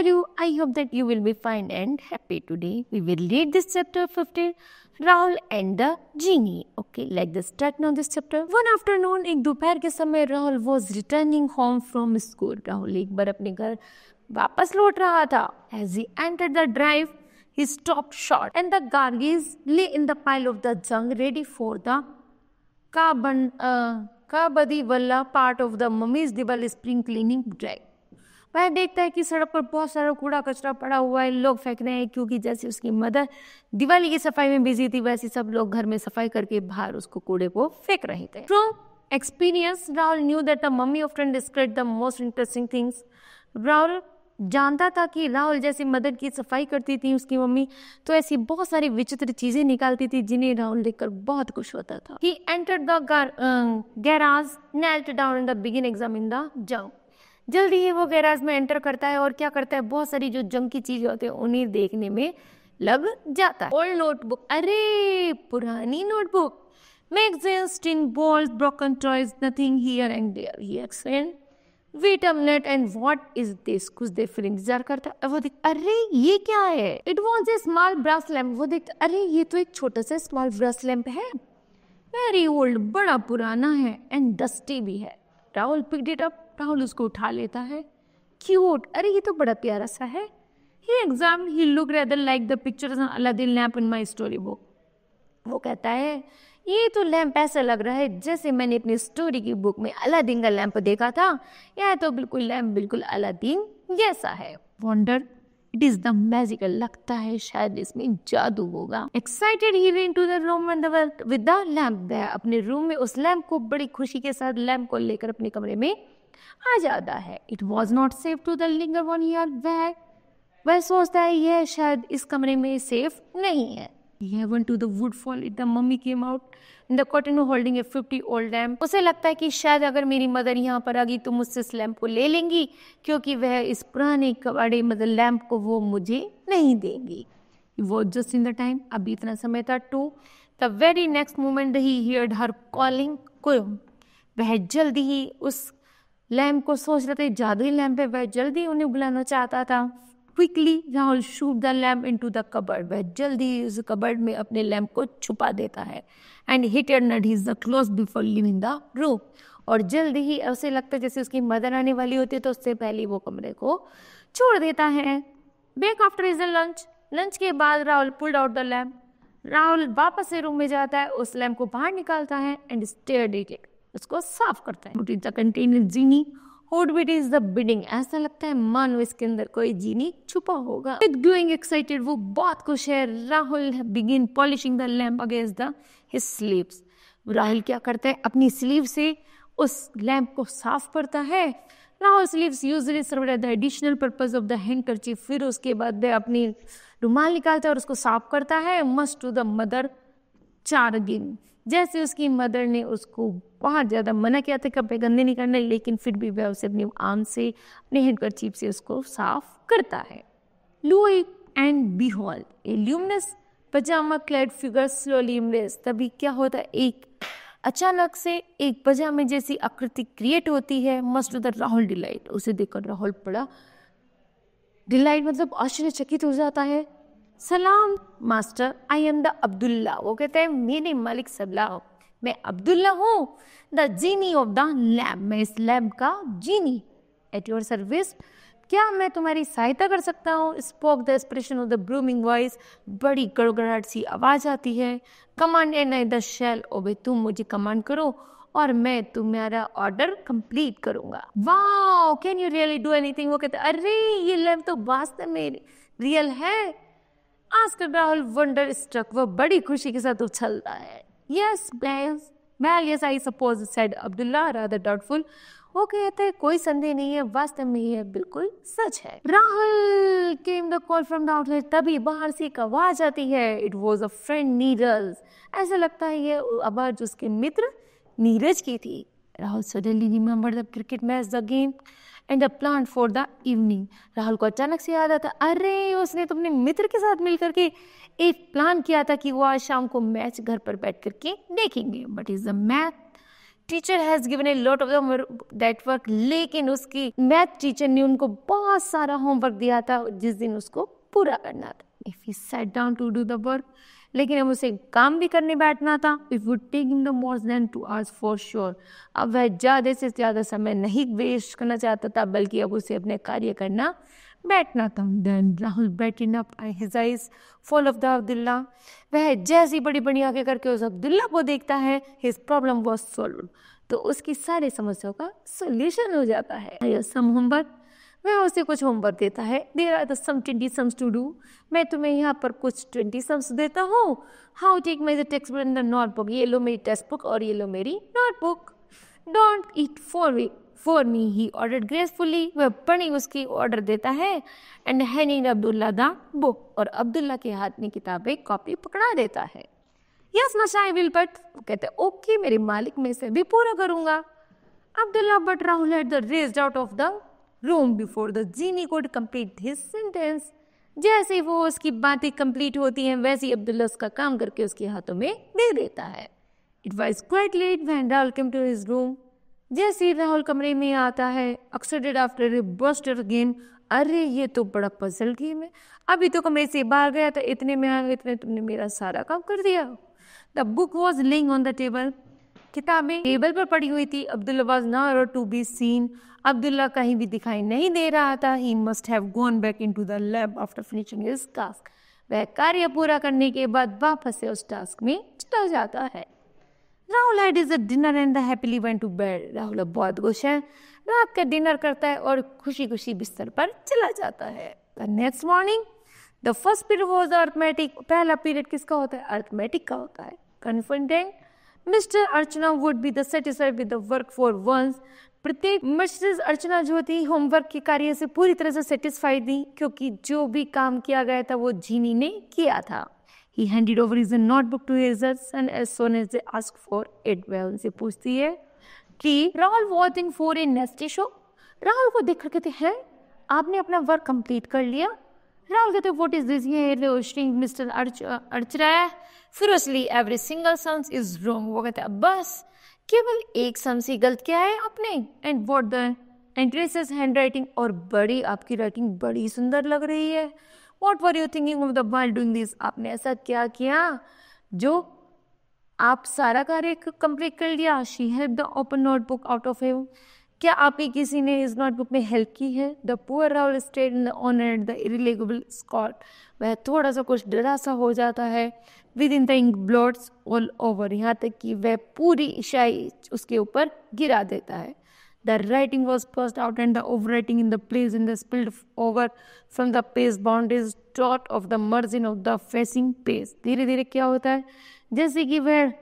are you? I hope that you will be fine and happy today. We will read this chapter 15, Rahul and the Genie. Okay, let's start now this chapter. One afternoon, एक दोपहर के समय Rahul was returning home from school. Rahul एक बार अपने घर वापस लौट रहा था. As he entered the drive, he stopped short and the garbage lay in the pile of the junk ready for the Kabadi Valla part of the mummy's Diwali spring cleaning drive. वह देखता है कि सड़क पर बहुत सारा कूड़ा कचरा पड़ा हुआ है, लोग फेंक रहे हैं क्योंकि जैसे उसकी मदर दिवाली की सफाई में बिजी थी वैसे सब लोग घर में सफाई करके बाहर उसको कूड़े को फेंक रहे थे. From experience, Rahul knew that the mummy often described the most interesting things. Rahul जानता था कि राहुल जैसी मदर की सफाई करती थी उसकी मम्मी तो ऐसी बहुत सारी विचित्र चीजें निकालती थी जिन्हें राहुल देखकर बहुत खुश होता था. He entered the garage, knelt down and began examining the junk. जल्दी ही वो गैराज में एंटर करता है और क्या करता है, बहुत सारी जो जंग की चीजें होती है उन्हें देखने में लग जाता है. ओल्ड नोटबुक, अरे पुरानी notebook, magazines, tin balls, broken toys, nothing here and there. He explain, wait a minute and what is this. कुछ देर फिर इंतजार करता है, वो देख अरे ये क्या है. It was a small brush lamp. वो देखता अरे ये तो एक छोटा सा स्मॉल ब्रश लैम्प है, वेरी ओल्ड, बड़ा पुराना है एंड डस्टी भी है. Rahul picked it up. Rahul उसको उठा लेता है. क्यूट, अरे ये तो बड़ा प्यारा सा है. He examined, he looked rather like the pictures on Aladdin lamp in my story book. वो कहता है ये तो लैंप ऐसा लग रहा है जैसे मैंने अपनी स्टोरी की बुक में अलादीन का लैंप देखा था. यह तो बिल्कुल लैंप बिल्कुल अलादीन जैसा है. Wonder it is the magical. लगता है शायद इसमें जादू होगा. Excited he ran to the room with the lamp there. अपने रूम में उस लैंप को बड़ी खुशी के साथ लैंप को लेकर अपने कमरे में आ जाता है. It was not safe to the linger one year back. वह सोचता है यह शायद इस कमरे में सेफ नहीं है. He went to the woodfall. The mummy came out in the cotton holding a 50-old lamp. उसे लगता है कि शायद अगर मेरी मदर यहाँ पर आ गई तो मुझसे इस लैंप को ले लेंगी क्योंकि वह इस पुराने कबाड़े मतलब लैंप को वो मुझे नहीं देंगी. वो जस्ट इन द टाइम. अभी इतना समय था. To the very next moment he heard her calling कुम. वह जल्दी ही उस लैम्प को सोच रहे थे जादुई लैम्प है. वह जल्दी उन्हें बुलाना चाहता था. Quickly Rahul shoot the lamp into the cupboard. वह जल्दी उस कबर्ड में अपने लैम्प को छुपा देता है. And hit and his the close before living the room. और जल्दी ही उसे लगता है जैसे उसकी मदर आने वाली होती है तो उससे पहले वो कमरे को छोड़ देता है. Back after is lunch. Lunch के बाद Rahul pulled out the lamp. Rahul वापस से रूम में जाता है, उस लैम्प को बाहर निकालता है एंड स्टेयर्ड इट. उसको साफ करता है. द कंटेनर जीनी होड विट इज द बिडिंग. ऐसा लगता है मानो इसके अंदर कोई जीनी छुपा होगा. विद ग्रोइंग एक्साइटेड, वो बहुत खुश है. Rahul begin polishing the lamp against the his sleeves. Rahul क्या करता है, अपनी स्लीव से उस लैम्प को साफ करता है. Rahul sleeves usually serve the additional purpose of the handkerchief. फिर उसके बाद वह अपनी रुमाल निकालता है और उसको साफ करता है. मस्ट टू द मदर चार अगेन. जैसे उसकी मदर ने उसको बहुत ज़्यादा मना किया था कपड़े गंदे नहीं करने, लेकिन फिर भी वह उसे अपनी आर्म से अपने हैंडकरचीफ से उसको साफ करता है. Lo and behold a luminous pyjama clad figure slowly emerge. तभी क्या होता है, एक अचानक से एक पजामे जैसी आकृति क्रिएट होती है. Must the Rahul delight. उसे देखकर राहुल बड़ा डिलाइट मतलब आश्चर्यचकित हो जाता है. सलाम master, I am the Abdullah. वो कहते हैं मेरे मालिक सलाम, मैं अब्दुल्ला हूँ. The genie of the lamp. मैं इस लैम्प का जीनी. At your service. क्या मैं तुम्हारी सहायता कर सकता हूँ. Spoke the expression of the brooming voice. बड़ी गड़गड़ाहट सी आवाज आती है. कमांड एंड आई द शैल ओबे. तुम मुझे कमांड करो और मैं तुम्हारा ऑर्डर कंप्लीट करूंगा. Wow, can you really do anything. वो कहते अरे ये लैम्प तो वास्तव में रियल है. Ask Rahul wonderstruck. वह बड़ी खुशी के साथ उछलता है. Yes yes I suppose said Abdullah rather doubtful. वो कहते हैं कोई संदेह नहीं है, वास्तव में यह बिल्कुल सच है. Rahul came the call from the outlet. तभी बाहर से एक आवाज आती है. It was a friend Neeraj. ऐसा लगता है ये आवाज उसके मित्र नीरज की थी. Rahul suddenly remembered the cricket match again and the plan for the evening. Rahul को अचानक से याद आता, अरे उसने तो अपने मित्र के साथ मिलकर के एक प्लान किया था कि वो आज शाम को मैच घर पर बैठ करके देखेंगे. But is the match teacher has given a lot of that work, लेकिन उसकी मैथ टीचर ने उनको बहुत सारा होमवर्क दिया था जिस दिन उसको पूरा करना था। If he sat down to do the work, लेकिन अब उसे काम भी करने बैठना था। If would taking the more than 2 hours for sure, अब वह ज़्यादा से ज़्यादा समय नहीं वेस्ट करना चाहता था, बल्कि अब उसे अपने कार्य करना बैठना था। Then Rahul batting up his eyes fall of the Abdullah, वह जैसी बड़ी बड़ी आंखें करके उस अब्दुल्ला को देखता है। हिज प्रॉब्लम वॉज सॉल्व, तो उसकी सारी समस्याओं का सोल्यूशन हो जाता है। सम होमवर्क, वह उसे कुछ होमवर्क देता है। There are the some 20 sums to do, मैं तुम्हें यहाँ पर कुछ 20 सम्स देता हूँ। How take my the textbook and the notebook, ये लो मेरी टेक्स्ट बुक और ये लो मेरी notebook. Don't eat for me he order gracefully, वह पढ़ी उसकी ऑर्डर देता है। And handing Abdullah the book, और अब्दुल्ला के हाथ में किताबें कॉपी पकड़ा देता है। यस मशा आई विल, बट कहते हैं ओके मेरे मालिक, मैं इसे भी पूरा करूंगा। Abdullah but Rahul had the raised out of the room before the genie could complete his sentence, जैसे ही वो उसकी बातें कंप्लीट होती हैं वैसे ही अब्दुल्ला उसका काम करके उसके हाथों में दे देता है। It was quite late when Rahul came to his room, जैसे ही राहुल कमरे में आता है, excited after a burst again, अरे ये तो बड़ा पजल गेम है, अभी तो कमरे से बाहर गया था, इतने में आ गए, इतने तुमने मेरा सारा काम कर दिया। The book was laying on the table, किताबें टेबल पर पड़ी हुई थी। Abdullah was not to be seen, Abdullah कहीं भी दिखाई नहीं दे रहा था। He must have gone back into the lab after finishing his task, वह कार्य पूरा करने के बाद वापस से उस टास्क में चला जाता है। Rahul had his dinner and happily went to bed, Rahul बहुत खुश है, रात का डिनर करता है और खुशी खुशी बिस्तर पर चला जाता है। The next morning the first period was arithmetic, पहला पीरियड किसका होता है? अर्थमेटिक का होता है। Confident mister Archana would be the satisfied with the work for once, प्रत्येक मिसेस अर्चना जो थी होमवर्क के कार्य से पूरी तरह से सेटिस्फाइड थी, क्योंकि जो भी काम किया गया था वो जीनी ने किया था। He handed over his notebook to his son as soon as they asked for it. वह उनसे पूछती है कि Rahul watching for a नेस्टी show, Rahul को देख कर कहते हैं आपने अपना वर्क कंप्लीट कर लिया। राहुल कहते व्हाट इज दिस, ये mister Archana, furiously every single sums is wrong, वो कहते हैं बस केवल एक सम्स ही गलत किया है आपने। And what the entrances hand writing, और बड़ी आपकी राइटिंग बड़ी सुंदर लग रही है। What were you thinking of the while doing this, आपने ऐसा क्या किया जो आप सारा कार्य कंप्लीट कर लिया। She help the open notebook out of him, क्या आपकी किसी ने इस नोटबुक में हेल्प की है। The poor Rahul stayed in the honour the irritable Scott, वह थोड़ा सा कुछ डरा सा हो जाता है। With in the ink blots all over, यहाँ तक कि वह पूरी स्याही उसके ऊपर गिरा देता है। The writing was passed out and the overwriting in the place in the spilled over from the page boundaries dot of the margin of the facing page। धीरे धीरे क्या होता है, जैसे कि वह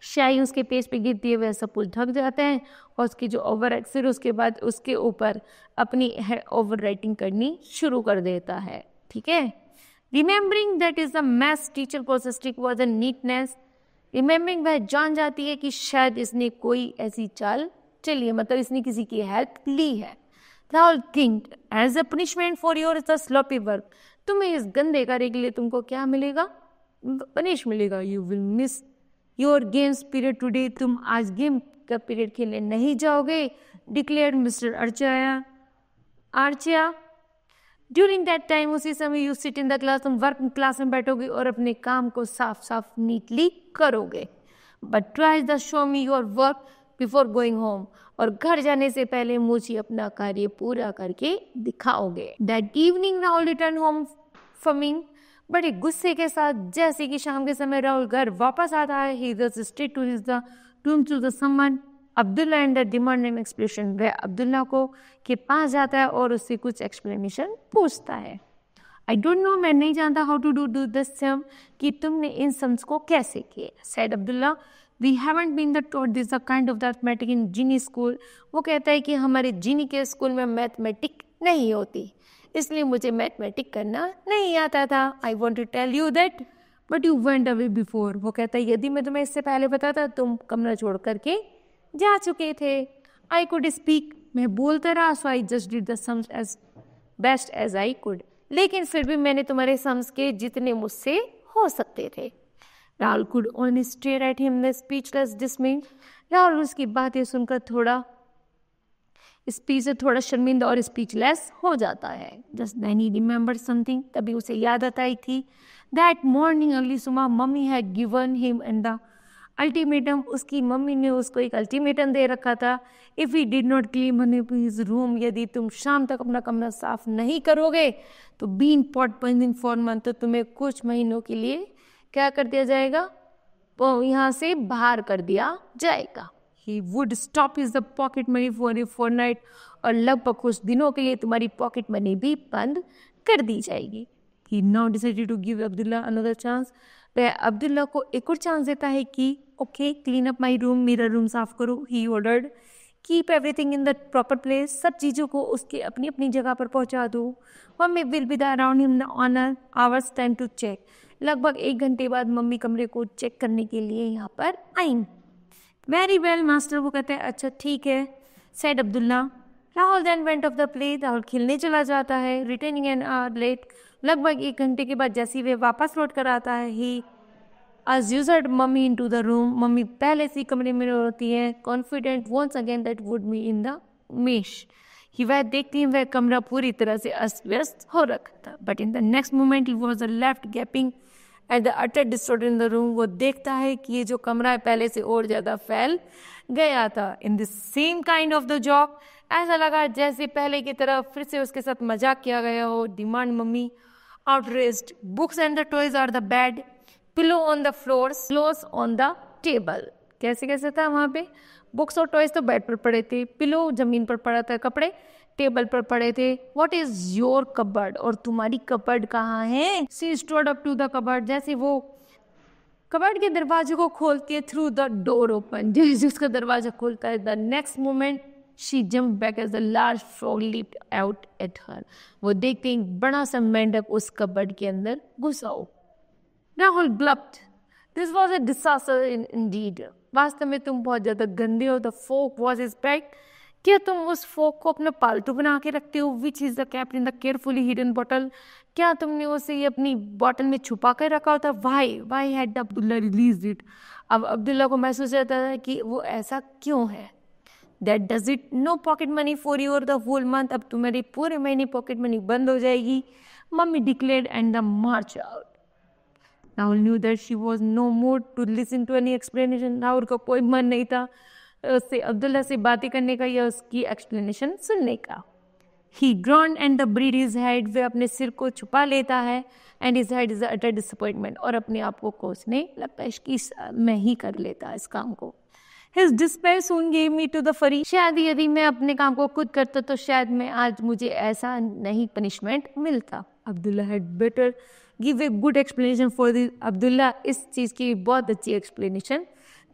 स्याही उसके पेज पे गिरती है वह सब कुछ ढक जाता है और उसकी जो ओवर फिर उसके बाद उसके ऊपर अपनी ओवर राइटिंग करनी शुरू कर देता है। ठीक है, remembering that is the maths teacher प्रोसेस्टिक वॉज अ नीटनेस, रिमेंबरिंग वह जान जाती है कि शायद इसने कोई ऐसी चाल चलिए, मतलब इसने किसी की हेल्प ली है। Rahul think as a punishment for your sloppy work, तुम्हें इस गंदे कार्य के लिए तुमको क्या मिलेगा, पनिश मिलेगा। You will miss your games period today, तुम आज गेम का पीरियड खेलने नहीं जाओगे। Declare mister Archer during that time, उसी समय you sit in the class, तुम वर्क क्लास में बैठोगे और अपने काम को साफ साफ नीटली करोगे। But try the show me your work before going home, और घर जाने से पहले मुझे अपना कार्य पूरा करके दिखाओगे। That evening Rahul return home fuming, बड़े गुस्से के साथ, जैसे कि शाम के समय राहुल घर वापस आता है। He just straight to his the room to the someone Abdullah and demand an explanation, वह अब्दुल्ला को के पास जाता है और उससे कुछ एक्सप्लेनेशन पूछता है। आई डोंट नो, मैं नहीं जानता how to do this sum, कि तुमने इन सम्स को कैसे किया। Said Abdullah we haven't been the taught this kind of mathematic in genie school, वो कहता है कि हमारे जीनी के स्कूल में मैथमेटिक नहीं होती, इसलिए मुझे मैथमेटिक करना नहीं आता था। I want to tell you that but you went away before, वो कहता है यदि मैं तुम्हें इससे पहले बताता तुम कमरा छोड़ करके जा चुके थे। आई कुड स्पीक, मैं बोलता रहा, so I just did the sums as best as I could, लेकिन फिर भी मैंने तुम्हारे सम्स के जितने मुझसे हो सकते थे। Rahul could only stare at him with speechless dismay. Rahul उसकी बातें सुनकर थोड़ा स्पीच से थोड़ा शर्मिंदा और स्पीचलेस हो जाता है. Just then he remember something. तभी उसे याद आता ही थी दैट मॉर्निंग अर्ली सुबह mummy had given him and the ultimatum. उसकी मम्मी ने उसको एक अल्टीमेटम दे रखा था. If he did not clean his room, यदि तुम शाम तक अपना कमरा साफ नहीं करोगे तो बीन पॉट पनिंग फॉर मंथ, तो तुम्हें कुछ महीनों के लिए क्या कर दिया जाएगा, वो यहाँ से बाहर कर दिया जाएगा. He would stop his pocket money for a fortnight, और लगभग कुछ दिनों के लिए तुम्हारी पॉकेट मनी भी बंद कर दी जाएगी. He now decided to give Abdullah another chance. वह अब्दुल्ला को एक और चांस देता है कि okay clean up my room, मेरा रूम साफ करो. He ordered keep everything in the proper place, सब चीज़ों को उसके अपनी अपनी जगह पर पहुंचा दो. Mummy will be the around him on hours time to check. लगभग 1 घंटे बाद मम्मी कमरे को चेक करने के लिए यहाँ पर आई. वेरी वेल मास्टर, वो कहते हैं अच्छा ठीक है, said Abdullah. Rahul then went off the play. Rahul खेलने चला जाता है. रिटर्निंग एन आवर लेट, लगभग 1 घंटे के बाद जैसे वे वापस लौट कर आता है. He as usual mummy in to the room. Mummy पहले से कमरे में होती है. Confident once again that would be in the mess. He वह देखती है वह कमरा पूरी तरह से अस्त व्यस्त हो रखा था. But in the next moment he was left gapping at the utter distorted in the room. वो देखता है कि ये जो कमरा है पहले से और ज़्यादा फैल गया था. In the same kind of the joke, ऐसा लगा जैसे पहले की तरह फिर से उसके साथ मजाक किया गया हो. Demand mummy outraged. Books and the toys are the bed. Pillow on the floors. Clothes on the table. कैसे कैसे था वहाँ पे? बुक्स और टॉयज तो बेड पर पड़े थे, पिलो जमीन पर पड़ा था, कपड़े टेबल पर पड़े थे. What is your cupboard? और तुम्हारी कबर्ड कहाँ है? She stood up to the cupboard. जैसे वो कबर्ड के दरवाजे को खोलती है, थ्रू द डोर ओपन, जैसे उसका दरवाजा खोलता है, the next moment she jumped back as the large frog leaped out at her. वो देखते ही बड़ा सा मेंढक उस कबर्ड के अंदर घुसा हो. Rahul ग्लप्ड. This was a disaster indeed. वास्तव में तुम बहुत ज़्यादा गंदे हो. The fork was his pet. क्या तुम उस फोक को अपना पालतू बना के रखते हो? Which is the kept in the carefully hidden bottle. क्या तुमने उसे ये अपनी बॉटल में छुपा कर रखा होता? Why had Abdullah released it? अब अब्दुल्ला को महसूस होता था कि वो ऐसा क्यों है. That does it. No pocket money for you or the whole month. अब तुम्हारी पूरे महीने पॉकेट मनी बंद हो जाएगी. Mummy declared and the march out. Rahul knew that she was no mood to listen to any explanation. Rahul का कोई मन नहीं था उससे अब्दुल्ला से बातें करने का या उसकी एक्सप्लेनेशन सुनने का. He groaned and the buried his head. वह अपने सिर को छुपा लेता है. And his head is utter disappointment. और अपने आप को कोसने लगता है कि मैं ही कर लेता इस काम को. His despair soon gave me to the fury. शायद यदि मैं अपने काम को खुद करता तो शायद मैं आज मुझे ऐसा नहीं पनिशमेंट मिलता. Abdullah had better give a good explanation for this. Abdullah इस चीज़ की बहुत अच्छी एक्सप्लेनेशन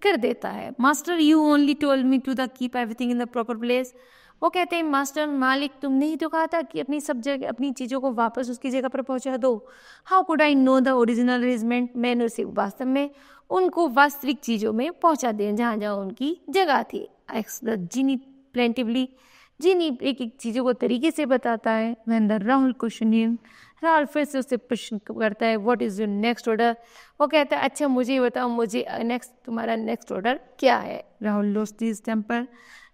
कर देता है. Master you only told me to the keep everything in the proper place. वो कहते हैं मास्टर मालिक तुमने ही तो कहा था कि अपनी सब जगह अपनी चीज़ों को वापस उसकी जगह पर पहुंचा दो. How could I know the original arrangement. मैंने उसे वास्तव में उनको वास्तविक चीज़ों में पहुंचा दें जहाँ जहाँ उनकी जगह थी. जीनी प्लेंटिवली. जीनी एक एक चीज़ों को तरीके से बताता है. When the Rahul question. Rahul फिर से उससे प्रश्न करता है what is your next order. वो कहता है अच्छा मुझे बताओ मुझे तुम्हारा नेक्स्ट ऑर्डर क्या है. Rahul lost his temper.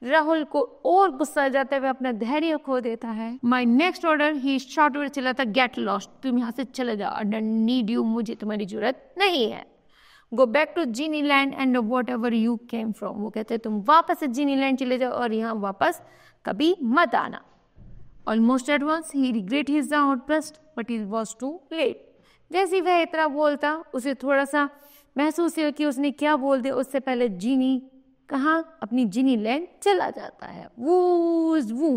Rahul को और गुस्सा आ जाता है, वह अपना धैर्य खो देता है. My next order he shouted चला था गेट लॉस्ट. तुम यहाँ से चले जाओ. I don't need you. मुझे तुम्हारी जरूरत नहीं है. Go back to genie land and whatever you came from. वो कहते हैं तुम वापस से जीनी लैंड चले जाओ और यहाँ वापस कभी मत आना. Almost at once he regret his outburst but it was too late. जैसे वह इतना बोलता उसे थोड़ा सा महसूस हुआ कि उसने क्या बोल दिया. उससे पहले जीनी कहाँ अपनी जीनी लैंड चला जाता है. Whoosh whoo.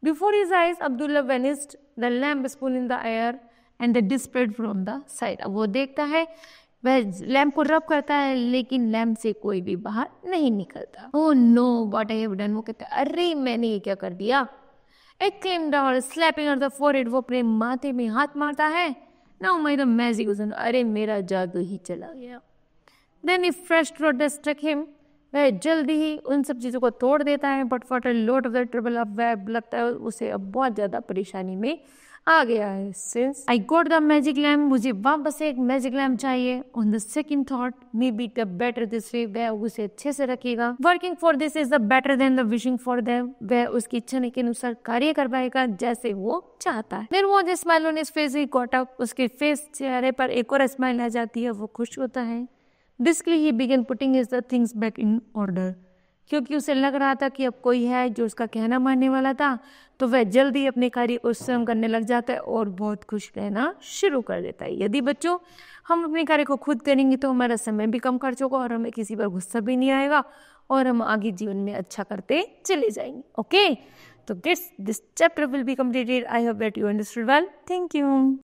Before his eyes Abdullah vanished. The lamp spun in the air and the disappeared from the side. अब वो देखता है वह लैम्प को रब करता है लेकिन लैम्प से कोई भी बाहर नहीं निकलता. Oh know what I have done. वो कहता है अरे मैंने ये क्या कर दिया. Acclaimed Rahul slapping on the forehead. वो अपने माथे में हाथ मारता है. Now my the magic was. अरे मेरा जादू ही चला गया. देन ए फ्रेश थ्रॉट स्ट्रक हिम. वह जल्दी ही उन सब चीज़ों को तोड़ देता है. But for a lot of the trouble of वह लगता है उसे अब बहुत ज़्यादा परेशानी में आ गया है since I got the magic lamp, मुझे वापस एक मैजिक लैम्प चाहिए। On the second thought may be the better this way, वह उसे अच्छे से रखेगा। Working for this is the better than the wishing for them, वह उसकी इच्छा के अनुसार कार्य कर पाएगा जैसे वो चाहता है। There was a smile on his face, he got up, उसके फेस चेहरे पर एक और स्माइल आ जाती है, वो खुश होता है। Briskly he began putting his the things back in order, क्योंकि उसे लग रहा था कि अब कोई है जो उसका कहना मानने वाला था, तो वह जल्दी अपने कार्य को स्वयं करने लग जाता है और बहुत खुश रहना शुरू कर देता है। यदि बच्चों हम अपने कार्य को खुद करेंगे तो हमारा समय भी कम खर्च होगा और हमें किसी पर गुस्सा भी नहीं आएगा और हम आगे जीवन में अच्छा करते चले जाएंगे। ओके, तो this chapter will be completed. I hope that you understood well. Thank you.